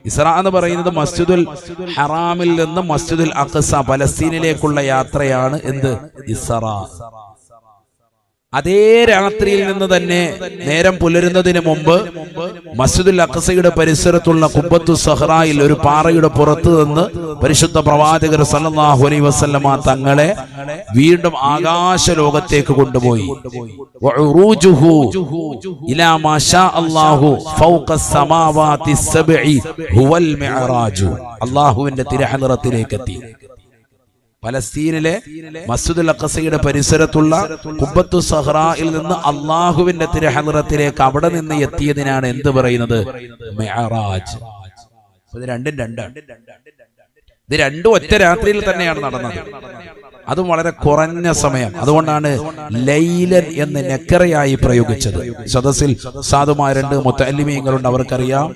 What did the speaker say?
ഇസ്രാ എന്ന് പറയുന്നത് മസ്ജിദുൽ ഹറാമിൽ നിന്ന് മസ്ജിദുൽ അഖ്സ പലസ്തീനിലേക്കുള്ള യാത്രയാണ് എന്ത് ഇസ്രാ. അതേ രാത്രിയിൽ നിന്ന് തന്നെ നേരം പുലരുന്നതിന് മുമ്പ് മസ്ജിദുൽ അഖ്സയുടെ പരിസരത്തുള്ള ഖുബ്ബത്തു സഹ്റായിൽ ഒരു പാറയുടെ പുറത്ത് നിന്ന് പരിശുദ്ധ പ്രവാചകർ സല്ലല്ലാഹു അലൈഹി വസല്ലമ തങ്ങളെ വീണ്ടും ആകാശ ലോകത്തേക്ക് കൊണ്ടുപോയി. വഉറൂജുഹു ഇലാ മാ ശാ അല്ലാഹു ഫൗഖസ് സമാവാതി സബ്ഇ ഹുവൽ മിഅ്റാജ്. അല്ലാഹുവിന്റെ തിരുഹദ്റത്തിലേക്ക് എത്തി. പലസ്തീനിലെ മസ്ജിദുൽ അഖ്സയുടെ പരിസരത്തുള്ള ഖുബ്ബത്തു സഹ്റായിൽ നിന്ന് അള്ളാഹുവിന്റെ തിരുഹദ്റത്തിലേക്ക് അവിടെ നിന്ന് എത്തിയതിനാണ് എന്ത് പറയുന്നത്? മിഅ്റാജ്. ഇത് രണ്ടും രണ്ടാണ്. ഇത് രണ്ടും ഒറ്റ രാത്രിയിൽ തന്നെയാണ് നടന്നത്. അതും വളരെ കുറഞ്ഞ സമയം. അതുകൊണ്ടാണ് ലൈലൻ എന്ന് നെക്കറയായി പ്രയോഗിച്ചത്. സദസ്സിൽ സാധുമാരുണ്ട്, മുത്തഅല്ലിമീങ്ങളുണ്ട്, അവർക്കറിയാം